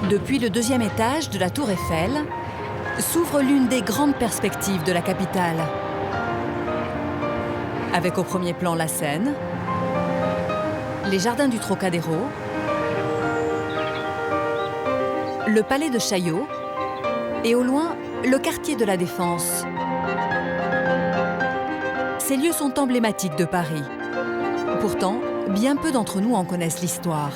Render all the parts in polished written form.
Depuis le deuxième étage de la Tour Eiffel, s'ouvre l'une des grandes perspectives de la capitale. Avec au premier plan la Seine, les jardins du Trocadéro, le palais de Chaillot et au loin, le quartier de la Défense. Ces lieux sont emblématiques de Paris. Pourtant, bien peu d'entre nous en connaissent l'histoire.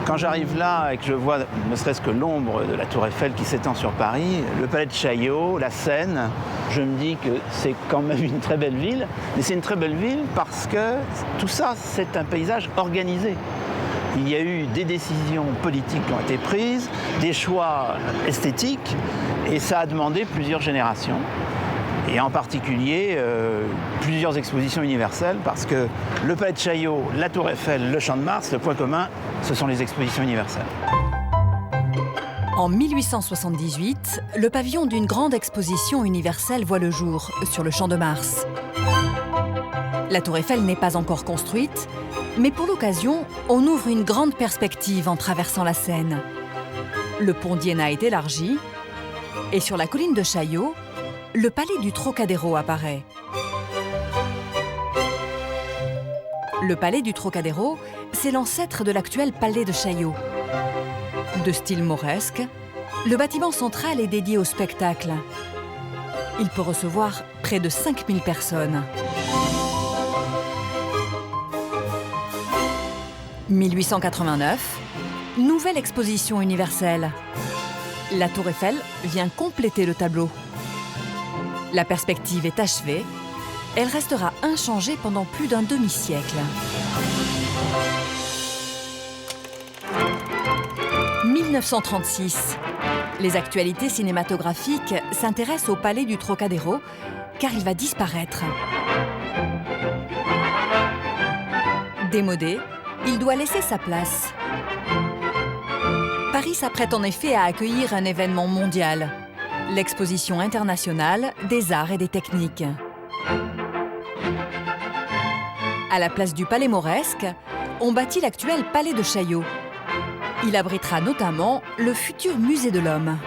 Quand j'arrive là et que je vois ne serait-ce que l'ombre de la Tour Eiffel qui s'étend sur Paris, le palais de Chaillot, la Seine, je me dis que c'est quand même une très belle ville. Mais c'est une très belle ville parce que tout ça, c'est un paysage organisé. Il y a eu des décisions politiques qui ont été prises, des choix esthétiques, et ça a demandé plusieurs générations. Et en particulier, plusieurs expositions universelles, parce que le palais de Chaillot, la Tour Eiffel, le Champ de Mars, le point commun, ce sont les expositions universelles. En 1878, le pavillon d'une grande exposition universelle voit le jour sur le Champ de Mars. La Tour Eiffel n'est pas encore construite, mais pour l'occasion, on ouvre une grande perspective en traversant la Seine. Le pont d'Iéna est élargi, et sur la colline de Chaillot, le palais du Trocadéro apparaît. Le palais du Trocadéro, c'est l'ancêtre de l'actuel palais de Chaillot. De style mauresque, le bâtiment central est dédié au spectacle. Il peut recevoir près de 5000 personnes. 1889, nouvelle exposition universelle. La Tour Eiffel vient compléter le tableau. La perspective est achevée. Elle restera inchangée pendant plus d'un demi-siècle. 1936. Les actualités cinématographiques s'intéressent au palais du Trocadéro, car il va disparaître. Démodé, il doit laisser sa place. Paris s'apprête en effet à accueillir un événement mondial, l'Exposition internationale des arts et des techniques. À la place du palais mauresque, on bâtit l'actuel palais de Chaillot. Il abritera notamment le futur musée de l'Homme.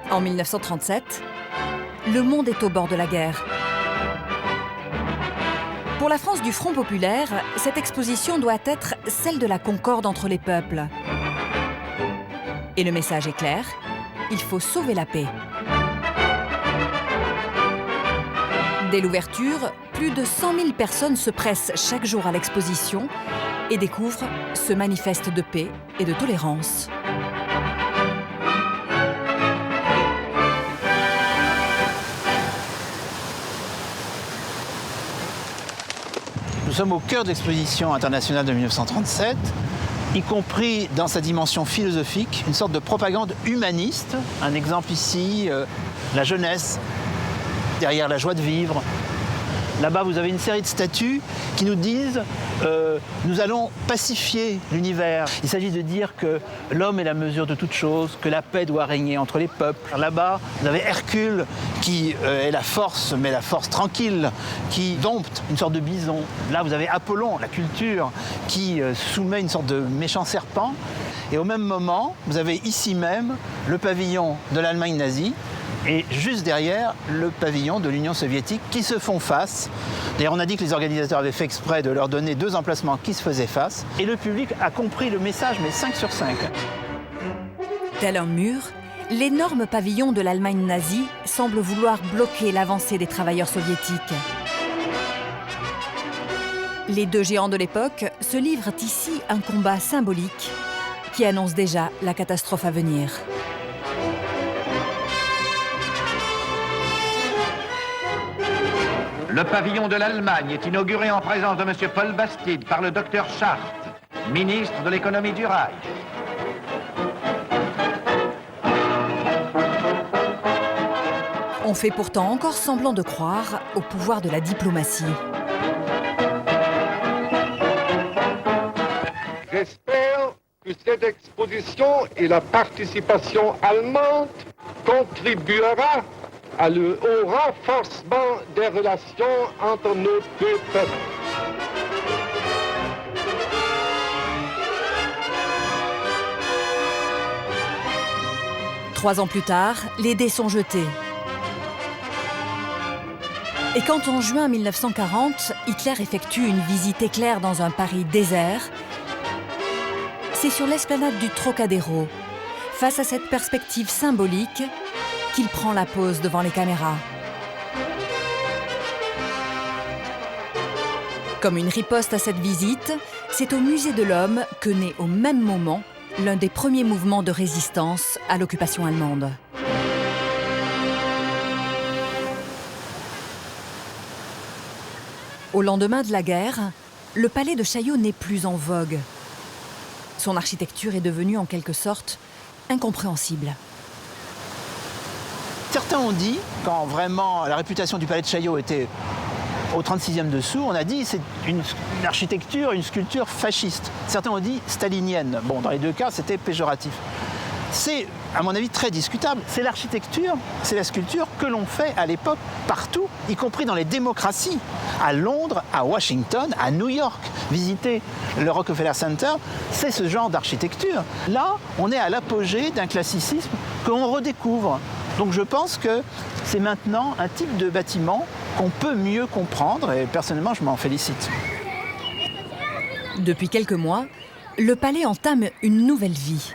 En 1937, le monde est au bord de la guerre. Pour la France du Front populaire, cette exposition doit être celle de la concorde entre les peuples. Et le message est clair, il faut sauver la paix. Dès l'ouverture, plus de 100 000 personnes se pressent chaque jour à l'exposition et découvrent ce manifeste de paix et de tolérance. Nous sommes au cœur de l'exposition internationale de 1937, y compris dans sa dimension philosophique, une sorte de propagande humaniste. Un exemple ici, la jeunesse, derrière la joie de vivre. Là-bas, vous avez une série de statues qui nous disent nous allons pacifier l'univers. Il s'agit de dire que l'homme est la mesure de toute chose, que la paix doit régner entre les peuples. Là-bas, vous avez Hercule qui est la force, mais la force tranquille, qui dompte une sorte de bison. Là, vous avez Apollon, la culture, qui soumet une sorte de méchant serpent. Et au même moment, vous avez ici même le pavillon de l'Allemagne nazie, et juste derrière, le pavillon de l'Union soviétique qui se font face. D'ailleurs, on a dit que les organisateurs avaient fait exprès de leur donner deux emplacements qui se faisaient face. Et le public a compris le message, mais 5 sur 5. Tel un mur, l'énorme pavillon de l'Allemagne nazie semble vouloir bloquer l'avancée des travailleurs soviétiques. Les deux géants de l'époque se livrent ici un combat symbolique qui annonce déjà la catastrophe à venir. Le pavillon de l'Allemagne est inauguré en présence de M. Paul Bastide par le Dr Schacht, ministre de l'économie du Reich. On fait pourtant encore semblant de croire au pouvoir de la diplomatie. J'espère que cette exposition et la participation allemande contribuera au renforcement des relations entre nos deux peuples. Trois ans plus tard, les dés sont jetés. Et quand en juin 1940, Hitler effectue une visite éclair dans un Paris désert, c'est sur l'esplanade du Trocadéro, face à cette perspective symbolique, qu'il prend la pose devant les caméras. Comme une riposte à cette visite, c'est au Musée de l'Homme que naît au même moment l'un des premiers mouvements de résistance à l'occupation allemande. Au lendemain de la guerre, le palais de Chaillot n'est plus en vogue. Son architecture est devenue en quelque sorte incompréhensible. Certains ont dit, quand vraiment la réputation du palais de Chaillot était au 36e dessous, on a dit c'est une architecture, une sculpture fasciste. Certains ont dit stalinienne. Bon, dans les deux cas, c'était péjoratif. C'est, à mon avis, très discutable. C'est l'architecture, c'est la sculpture que l'on fait à l'époque partout, y compris dans les démocraties, à Londres, à Washington, à New York. Visiter le Rockefeller Center, c'est ce genre d'architecture. Là, on est à l'apogée d'un classicisme qu'on redécouvre. Donc je pense que c'est maintenant un type de bâtiment qu'on peut mieux comprendre et personnellement, je m'en félicite. Depuis quelques mois, le palais entame une nouvelle vie.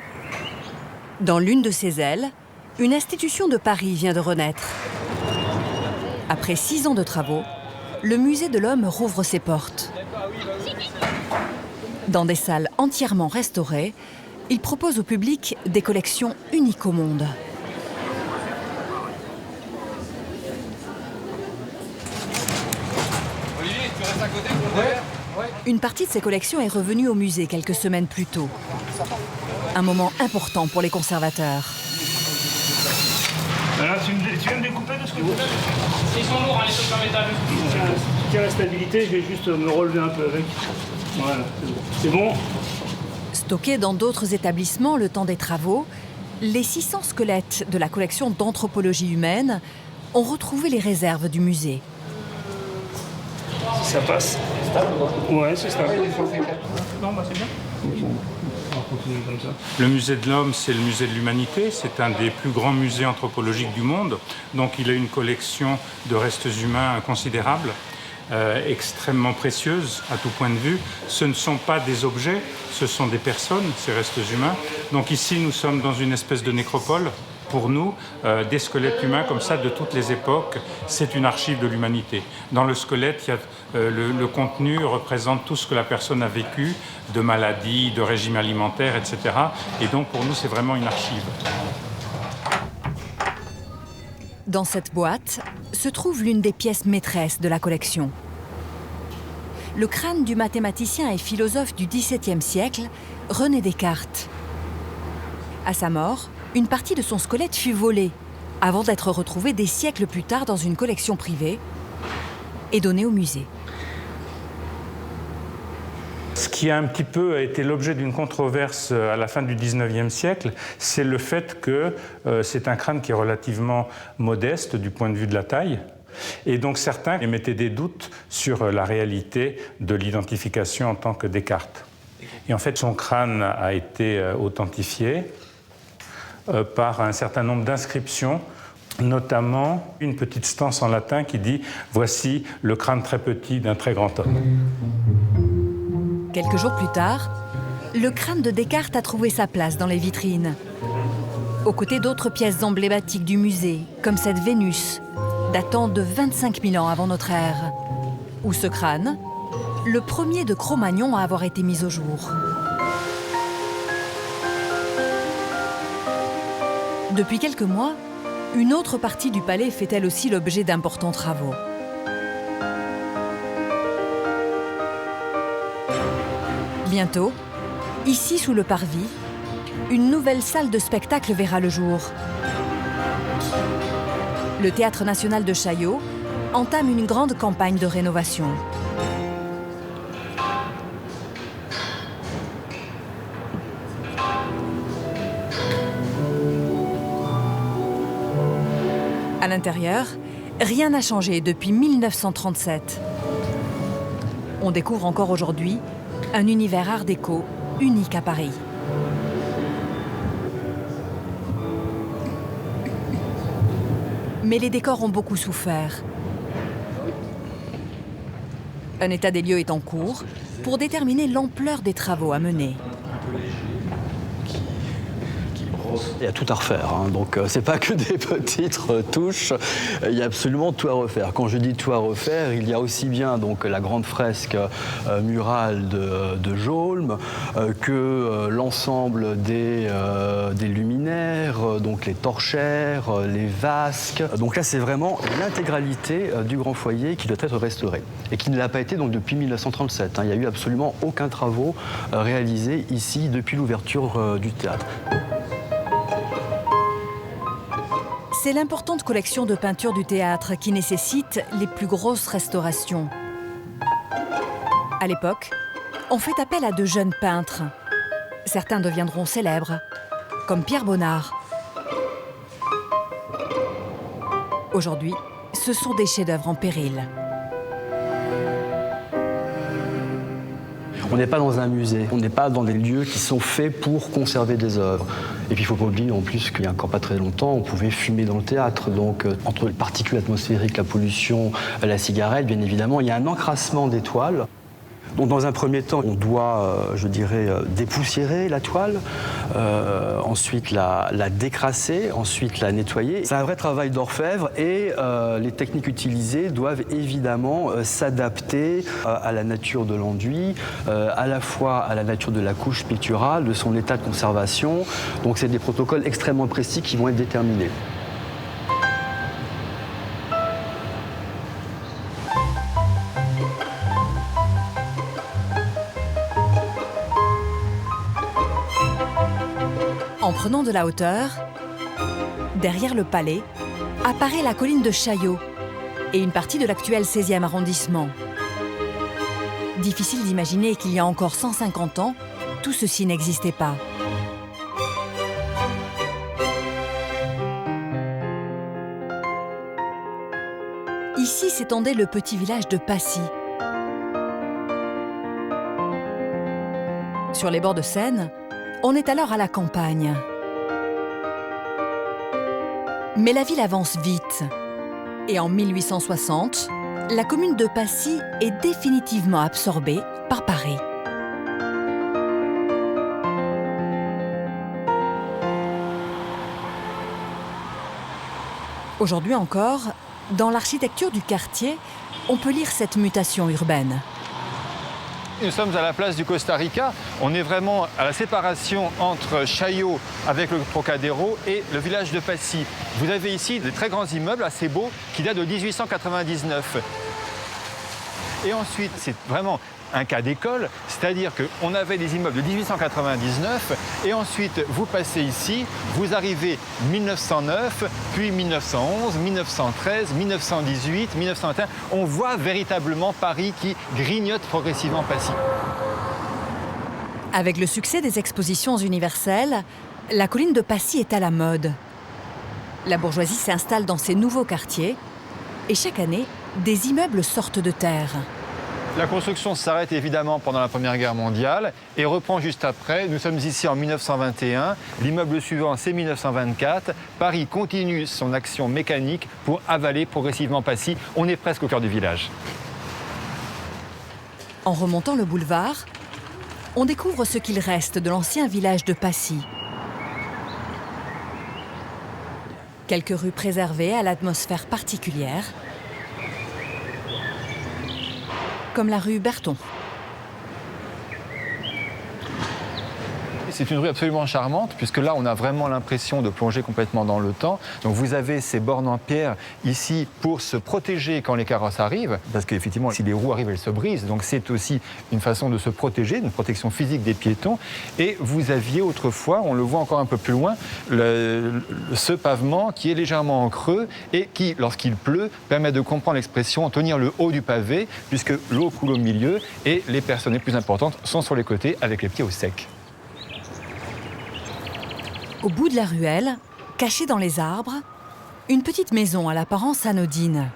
Dans l'une de ses ailes, une institution de Paris vient de renaître. Après 6 ans de travaux, le Musée de l'Homme rouvre ses portes. Dans des salles entièrement restaurées, il propose au public des collections uniques au monde. Olivier, tu restes à côté pour le verre ? Une partie de ces collections est revenue au musée quelques semaines plus tôt. Un moment important pour les conservateurs. Alors, tu viens de découper de ce que vous faites ? Ils sont lourds, hein, les trucs en métal. Si tiens la stabilité, je vais juste me relever un peu avec. Voilà, c'est bon. Stockés dans d'autres établissements le temps des travaux, les 600 squelettes de la collection d'anthropologie humaine ont retrouvé les réserves du musée. Ça passe. Ouais, c'est stable. Non, bah c'est bien. On va continuer comme ça. Le musée de l'Homme, c'est le musée de l'humanité. C'est un des plus grands musées anthropologiques du monde. Donc il a une collection de restes humains considérable, extrêmement précieuse à tout point de vue. Ce ne sont pas des objets, ce sont des personnes, ces restes humains. Donc ici, nous sommes dans une espèce de nécropole. Pour nous, des squelettes humains comme ça de toutes les époques, c'est une archive de l'humanité. Dans le squelette, il y a, le contenu représente tout ce que la personne a vécu, de maladies, de régime alimentaire, etc. Et donc pour nous, c'est vraiment une archive. Dans cette boîte se trouve l'une des pièces maîtresses de la collection. Le crâne du mathématicien et philosophe du XVIIe siècle, René Descartes. À sa mort, une partie de son squelette fut volée, avant d'être retrouvée des siècles plus tard dans une collection privée et donnée au musée. Ce qui a un petit peu été l'objet d'une controverse à la fin du XIXe siècle, c'est le fait que c'est un crâne qui est relativement modeste du point de vue de la taille. Et donc certains émettaient des doutes sur la réalité de l'identification en tant que Descartes. Et en fait, son crâne a été authentifié par un certain nombre d'inscriptions, notamment une petite stance en latin qui dit « Voici le crâne très petit d'un très grand homme ». Quelques jours plus tard, le crâne de Descartes a trouvé sa place dans les vitrines, aux côtés d'autres pièces emblématiques du musée, comme cette Vénus, datant de 25 000 ans avant notre ère, ou ce crâne, le premier de Cro-Magnon à avoir été mis au jour. Depuis quelques mois, une autre partie du palais fait elle aussi l'objet d'importants travaux. Bientôt, ici sous le parvis, une nouvelle salle de spectacle verra le jour. Le Théâtre national de Chaillot entame une grande campagne de rénovation. À l'intérieur, rien n'a changé depuis 1937. On découvre encore aujourd'hui un univers art déco unique à Paris. Mais les décors ont beaucoup souffert. Un état des lieux est en cours pour déterminer l'ampleur des travaux à mener. Il y a tout à refaire, hein. Donc c'est pas que des petites retouches, il y a absolument tout à refaire. Quand je dis tout à refaire, il y a aussi bien donc la grande fresque murale de Jaulmes que l'ensemble des luminaires, donc les torchères, les vasques. Donc là c'est vraiment l'intégralité du grand foyer qui doit être restauré et qui ne l'a pas été donc depuis 1937. Hein. Il n'y a eu absolument aucun travaux réalisés ici depuis l'ouverture du théâtre. C'est l'importante collection de peintures du théâtre qui nécessite les plus grosses restaurations. À l'époque, on fait appel à de jeunes peintres. Certains deviendront célèbres, comme Pierre Bonnard. Aujourd'hui, ce sont des chefs-d'œuvre en péril. On n'est pas dans un musée, on n'est pas dans des lieux qui sont faits pour conserver des œuvres. Et puis il ne faut pas oublier en plus qu'il n'y a encore pas très longtemps, on pouvait fumer dans le théâtre. Donc entre les particules atmosphériques, la pollution, la cigarette, bien évidemment, il y a un encrassement des toiles. Donc dans un premier temps, on doit, je dirais, dépoussiérer la toile, ensuite la décrasser, ensuite la nettoyer. C'est un vrai travail d'orfèvre et les techniques utilisées doivent évidemment s'adapter à la nature de l'enduit, à la fois à la nature de la couche picturale, de son état de conservation. Donc c'est des protocoles extrêmement précis qui vont être déterminés. En prenant de la hauteur, derrière le palais, apparaît la colline de Chaillot et une partie de l'actuel 16e arrondissement. Difficile d'imaginer qu'il y a encore 150 ans, tout ceci n'existait pas. Ici s'étendait le petit village de Passy. Sur les bords de Seine, on est alors à la campagne. Mais la ville avance vite. Et en 1860, la commune de Passy est définitivement absorbée par Paris. Aujourd'hui encore, dans l'architecture du quartier, on peut lire cette mutation urbaine. Nous sommes à la place du Costa Rica. On est vraiment à la séparation entre Chaillot avec le Trocadéro et le village de Passy. Vous avez ici des très grands immeubles assez beaux qui datent de 1899. Et ensuite, c'est vraiment un cas d'école, c'est-à-dire qu'on avait des immeubles de 1899 et ensuite vous passez ici, vous arrivez 1909, puis 1911, 1913, 1918, 1921. On voit véritablement Paris qui grignote progressivement Passy. Avec le succès des expositions universelles, la colline de Passy est à la mode. La bourgeoisie s'installe dans ces nouveaux quartiers et chaque année, des immeubles sortent de terre. La construction s'arrête évidemment pendant la Première Guerre mondiale et reprend juste après. Nous sommes ici en 1921. L'immeuble suivant, c'est 1924. Paris continue son action mécanique pour avaler progressivement Passy. On est presque au cœur du village. En remontant le boulevard, on découvre ce qu'il reste de l'ancien village de Passy. Quelques rues préservées à l'atmosphère particulière, comme la rue Berton. C'est une rue absolument charmante, puisque là, on a vraiment l'impression de plonger complètement dans le temps. Donc vous avez ces bornes en pierre ici pour se protéger quand les carrosses arrivent, parce qu'effectivement, si les roues arrivent, elles se brisent. Donc c'est aussi une façon de se protéger, une protection physique des piétons. Et vous aviez autrefois, on le voit encore un peu plus loin, ce pavement qui est légèrement en creux et qui, lorsqu'il pleut, permet de comprendre l'expression tenir le haut du pavé, puisque l'eau coule au milieu et les personnes les plus importantes sont sur les côtés avec les pieds au sec. Au bout de la ruelle, cachée dans les arbres, Une petite maison à l'apparence anodine.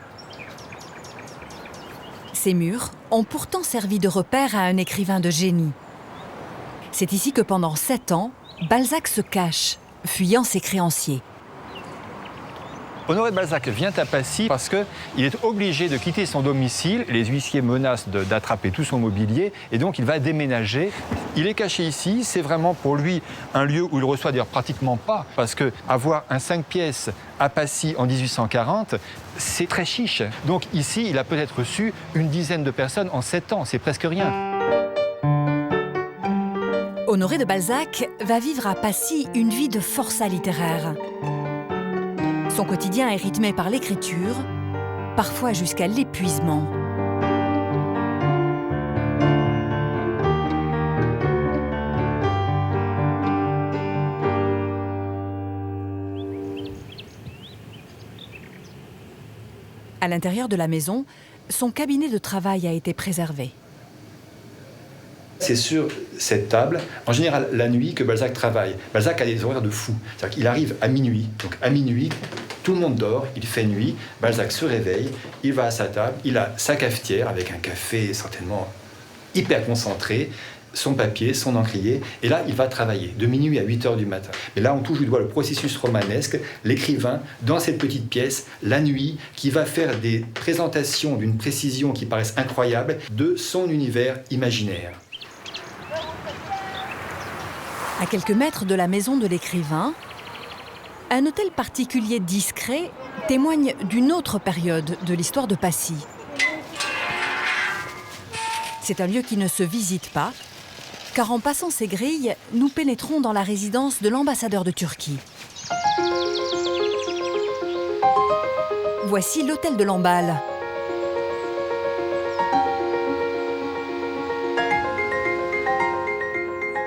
Ces murs ont pourtant servi de repère à un écrivain de génie. C'est ici que pendant 7 ans, Balzac se cache, fuyant ses créanciers. Honoré de Balzac vient à Passy parce qu'il est obligé de quitter son domicile. Les huissiers menacent d'attraper tout son mobilier et donc il va déménager. Il est caché ici, c'est vraiment pour lui un lieu où il reçoit d'ailleurs pratiquement pas, parce qu'avoir un 5 pièces à Passy en 1840, c'est très chiche. Donc ici, il a peut-être reçu une dizaine de personnes en 7 ans, c'est presque rien. Honoré de Balzac va vivre à Passy une vie de forçat littéraire. Son quotidien est rythmé par l'écriture, parfois jusqu'à l'épuisement. À l'intérieur de la maison, son cabinet de travail a été préservé. C'est sur cette table, en général la nuit, que Balzac travaille. Balzac a des horaires de fou. C'est-à-dire qu'il arrive à minuit. Donc à minuit, tout le monde dort, il fait nuit. Balzac se réveille, il va à sa table, il a sa cafetière avec un café certainement hyper concentré, son papier, son encrier, et là, il va travailler de minuit à 8h du matin. Et là, on touche du doigt le processus romanesque, l'écrivain, dans cette petite pièce, la nuit, qui va faire des présentations d'une précision qui paraissent incroyables de son univers imaginaire. À quelques mètres de la maison de l'écrivain, un hôtel particulier discret témoigne d'une autre période de l'histoire de Passy. C'est un lieu qui ne se visite pas, car en passant ces grilles, nous pénétrons dans la résidence de l'ambassadeur de Turquie. Voici l'hôtel de Lamballe.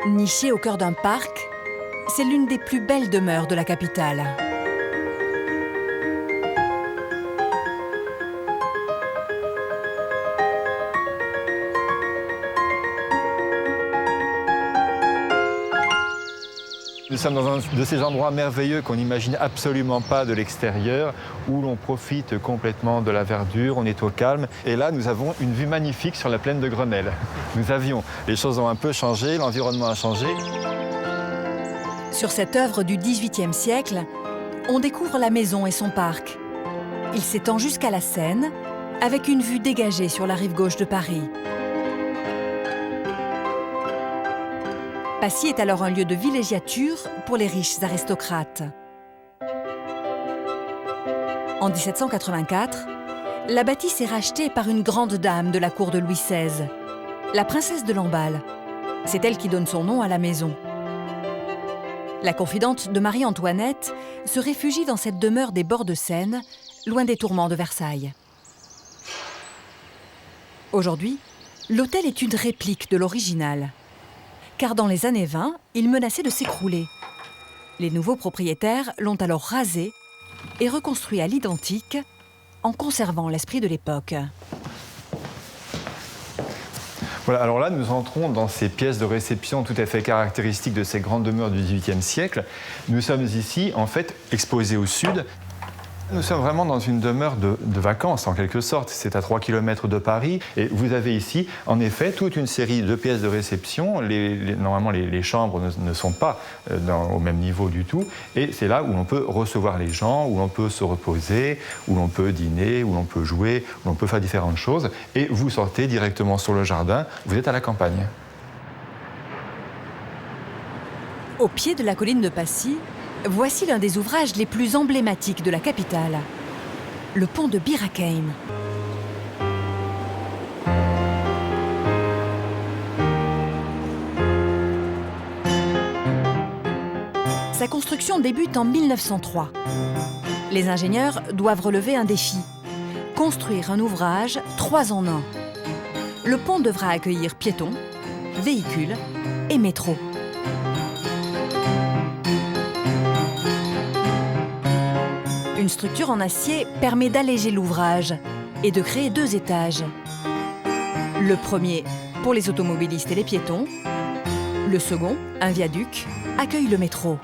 Niché au cœur d'un parc, c'est l'une des plus belles demeures de la capitale. Nous sommes dans un de ces endroits merveilleux qu'on n'imagine absolument pas de l'extérieur, où l'on profite complètement de la verdure, on est au calme. Et là, nous avons une vue magnifique sur la plaine de Grenelle. Les choses ont un peu changé, l'environnement a changé. Sur cette œuvre du XVIIIe siècle, on découvre la maison et son parc. Il s'étend jusqu'à la Seine, avec une vue dégagée sur la rive gauche de Paris. Passy est alors un lieu de villégiature pour les riches aristocrates. En 1784, la bâtisse est rachetée par une grande dame de la cour de Louis XVI, la princesse de Lamballe. C'est elle qui donne son nom à la maison. La confidente de Marie-Antoinette se réfugie dans cette demeure des bords de Seine, loin des tourments de Versailles. Aujourd'hui, l'hôtel est une réplique de l'original. Car dans les années 20, il menaçait de s'écrouler. Les nouveaux propriétaires l'ont alors rasé et reconstruit à l'identique, en conservant l'esprit de l'époque. Voilà, alors là, nous entrons dans ces pièces de réception tout à fait caractéristiques de ces grandes demeures du XVIIIe siècle. Nous sommes ici, en fait, exposés au sud. Nous sommes vraiment dans une demeure de vacances, en quelque sorte. C'est à 3 km de Paris. Et vous avez ici, en effet, toute une série de pièces de réception. Normalement, les chambres ne sont pas au même niveau du tout. Et c'est là où l'on peut recevoir les gens, où l'on peut se reposer, où l'on peut dîner, où l'on peut jouer, où l'on peut faire différentes choses. Et vous sortez directement sur le jardin. Vous êtes à la campagne. Au pied de la colline de Passy, voici l'un des ouvrages les plus emblématiques de la capitale, le pont de Bir Hakeim. Sa construction débute en 1903. Les ingénieurs doivent relever un défi, construire un ouvrage 3 en 1. Le pont devra accueillir piétons, véhicules et métros. Une structure en acier permet d'alléger l'ouvrage et de créer 2 étages. Le premier pour les automobilistes et les piétons. Le second, un viaduc, accueille le métro.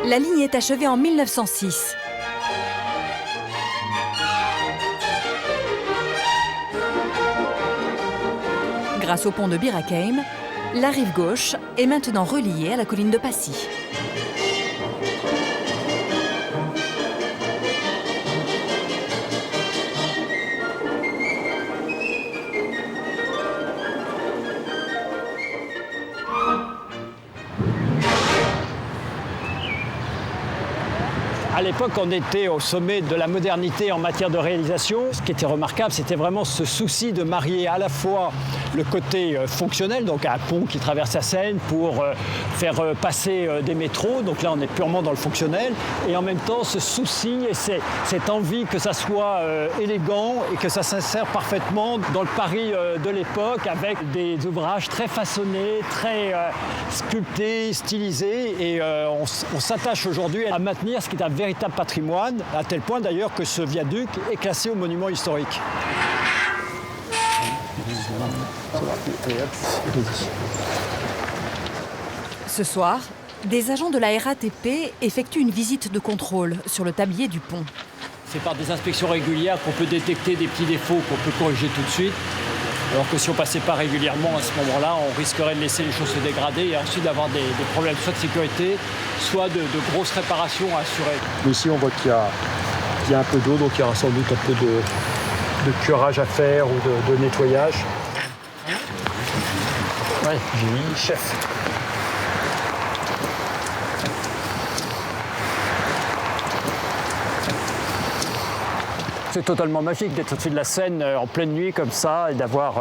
La ligne est achevée en 1906. Grâce au pont de Bir Hakeim, la rive gauche est maintenant reliée à la colline de Passy. À l'époque, on était au sommet de la modernité en matière de réalisation. Ce qui était remarquable, c'était vraiment ce souci de marier à la fois le côté fonctionnel, donc un pont qui traverse la Seine pour faire passer des métros. Donc là, on est purement dans le fonctionnel. Et en même temps, ce souci et cette envie que ça soit élégant et que ça s'insère parfaitement dans le Paris de l'époque avec des ouvrages très façonnés, très sculptés, stylisés. Et on s'attache aujourd'hui à maintenir ce qui est un véritable patrimoine, à tel point d'ailleurs que ce viaduc est classé au monument historique. Ce soir, des agents de la RATP effectuent une visite de contrôle sur le tablier du pont. C'est par des inspections régulières qu'on peut détecter des petits défauts qu'on peut corriger tout de suite. Alors que si on ne passait pas régulièrement à ce moment-là, on risquerait de laisser les choses se dégrader et ensuite d'avoir des problèmes soit de sécurité, soit de grosses réparations à assurer. Ici, on voit qu'il y a un peu d'eau, donc il y aura sans doute un peu de curage à faire ou de nettoyage. Ouais, j'ai mis chef. C'est totalement magique d'être au-dessus de la Seine en pleine nuit comme ça et d'avoir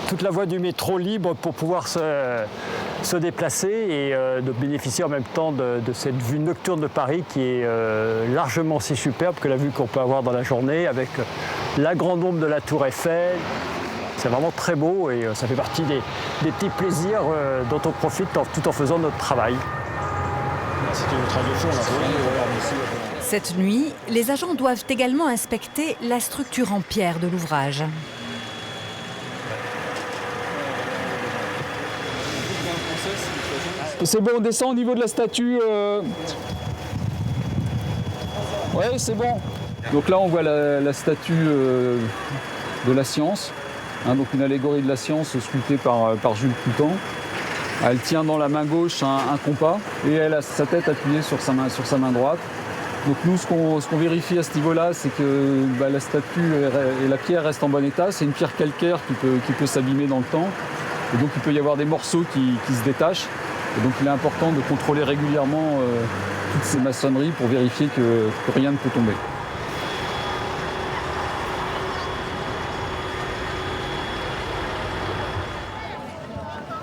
toute la voie du métro libre pour pouvoir se déplacer et de bénéficier en même temps de cette vue nocturne de Paris qui est largement aussi superbe que la vue qu'on peut avoir dans la journée avec la grande ombre de la Tour Eiffel. C'est vraiment très beau et ça fait partie des petits plaisirs dont on profite tout en faisant notre travail. C'était le travail de fond, là. Cette nuit, les agents doivent également inspecter la structure en pierre de l'ouvrage. C'est bon, on descend au niveau de la statue. Ouais, c'est bon. Donc là, on voit la statue de la science, hein, donc une allégorie de la science sculptée par Jules Coutan. Elle tient dans la main gauche un compas et elle a sa tête appuyée sur sa main droite. Donc nous, ce qu'on vérifie à ce niveau-là, c'est que la statue et la pierre restent en bon état. C'est une pierre calcaire qui peut s'abîmer dans le temps. Et donc il peut y avoir des morceaux qui se détachent. Et donc il est important de contrôler régulièrement toutes ces maçonneries pour vérifier que rien ne peut tomber.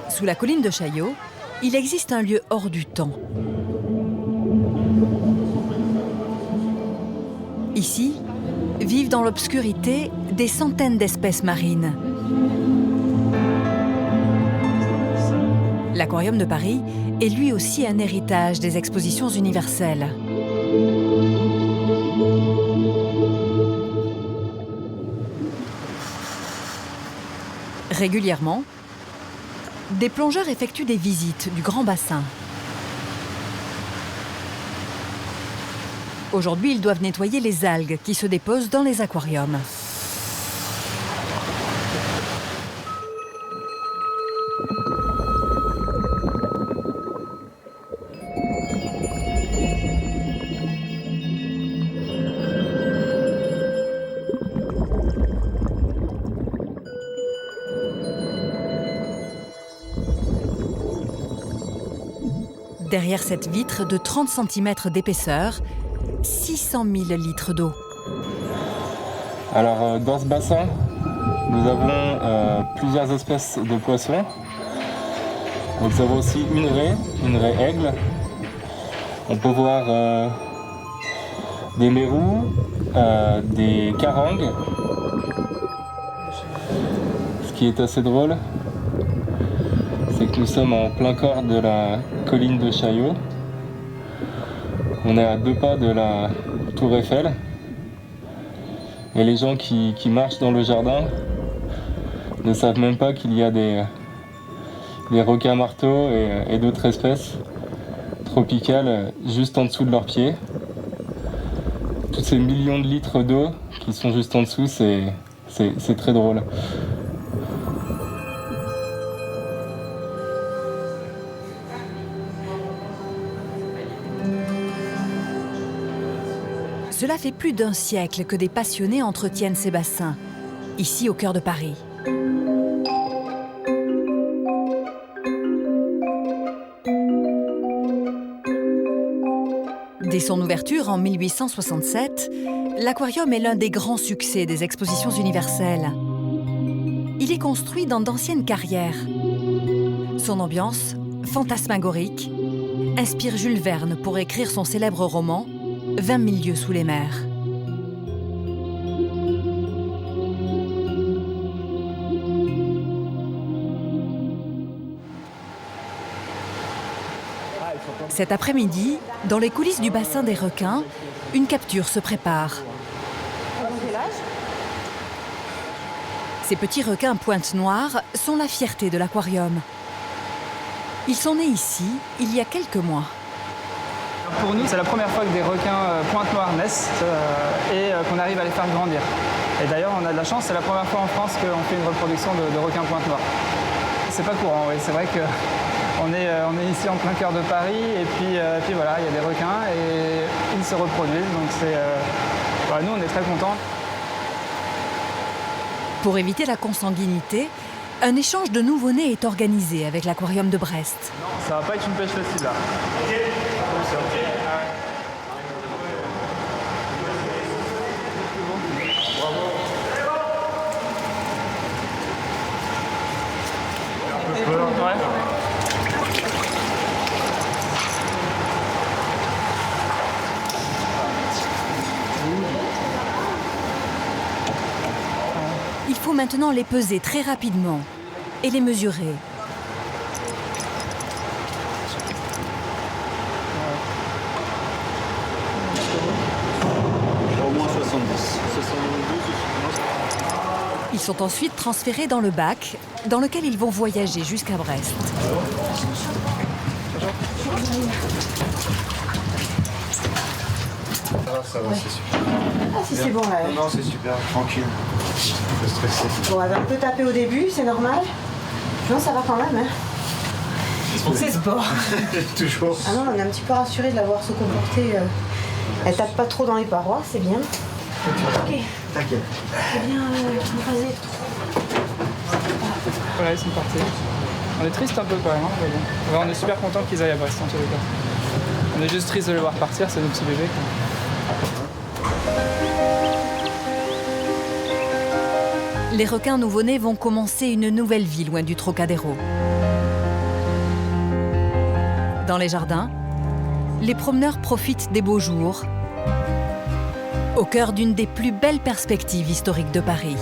Sous la colline de Chaillot, il existe un lieu hors du temps. Ici, vivent dans l'obscurité des centaines d'espèces marines. L'Aquarium de Paris est lui aussi un héritage des expositions universelles. Régulièrement, des plongeurs effectuent des visites du grand bassin. Aujourd'hui, ils doivent nettoyer les algues qui se déposent dans les aquariums. Derrière cette vitre de 30 cm d'épaisseur, 600 000 litres d'eau. Alors dans ce bassin, nous avons plusieurs espèces de poissons. Nous avons aussi une raie aigle. On peut voir des mérous, des carangues. Ce qui est assez drôle, c'est que nous sommes en plein cœur de la colline de Chaillot. On est à 2 pas de la Tour Eiffel. Et les gens qui marchent dans le jardin ne savent même pas qu'il y a des requins marteaux et d'autres espèces tropicale juste en dessous de leurs pieds. Tous ces millions de litres d'eau qui sont juste en dessous, c'est très drôle. Cela fait plus d'un siècle que des passionnés entretiennent ces bassins, ici au cœur de Paris. Dès son ouverture en 1867, l'aquarium est l'un des grands succès des expositions universelles. Il est construit dans d'anciennes carrières. Son ambiance, fantasmagorique, inspire Jules Verne pour écrire son célèbre roman « 20 000 lieues sous les mers ». Cet après-midi, dans les coulisses du bassin des requins, une capture se prépare. Ces petits requins pointe noire sont la fierté de l'aquarium. Ils sont nés ici il y a quelques mois. Pour nous, c'est la première fois que des requins pointe noire naissent et qu'on arrive à les faire grandir. Et d'ailleurs, on a de la chance, c'est la première fois en France qu'on fait une reproduction de requins pointe noire. C'est pas courant, oui, c'est vrai que on est ici en plein cœur de Paris et puis voilà, il y a des requins et ils se reproduisent, donc voilà, nous on est très contents. Pour éviter la consanguinité, un échange de nouveau-nés est organisé avec l'aquarium de Brest. Non, ça va pas être une pêche facile là. Il faut maintenant les peser très rapidement et les mesurer. Au moins 70. Ils sont ensuite transférés dans le bac, dans lequel ils vont voyager jusqu'à Brest. Ça va, c'est super. Ah si c'est bon là. Non, c'est super, tranquille. Un peu stressé. Bon, elle va un peu taper au début, c'est normal. Non, ça va quand même. Hein. C'est sport. Toujours. Ah non, on est un petit peu rassuré de la voir se comporter. Elle tape pas trop dans les parois, c'est bien. Ok. T'inquiète. C'est bien rasé. Voilà, ils sont partis. On est triste un peu quand même, hein, mais bon. Ouais, on est super contents qu'ils aillent à Brest en tous les cas. On est juste triste de les voir partir, c'est nos petits bébés. Les requins nouveau-nés vont commencer une nouvelle vie loin du Trocadéro. Dans les jardins, les promeneurs profitent des beaux jours, au cœur d'une des plus belles perspectives historiques de Paris.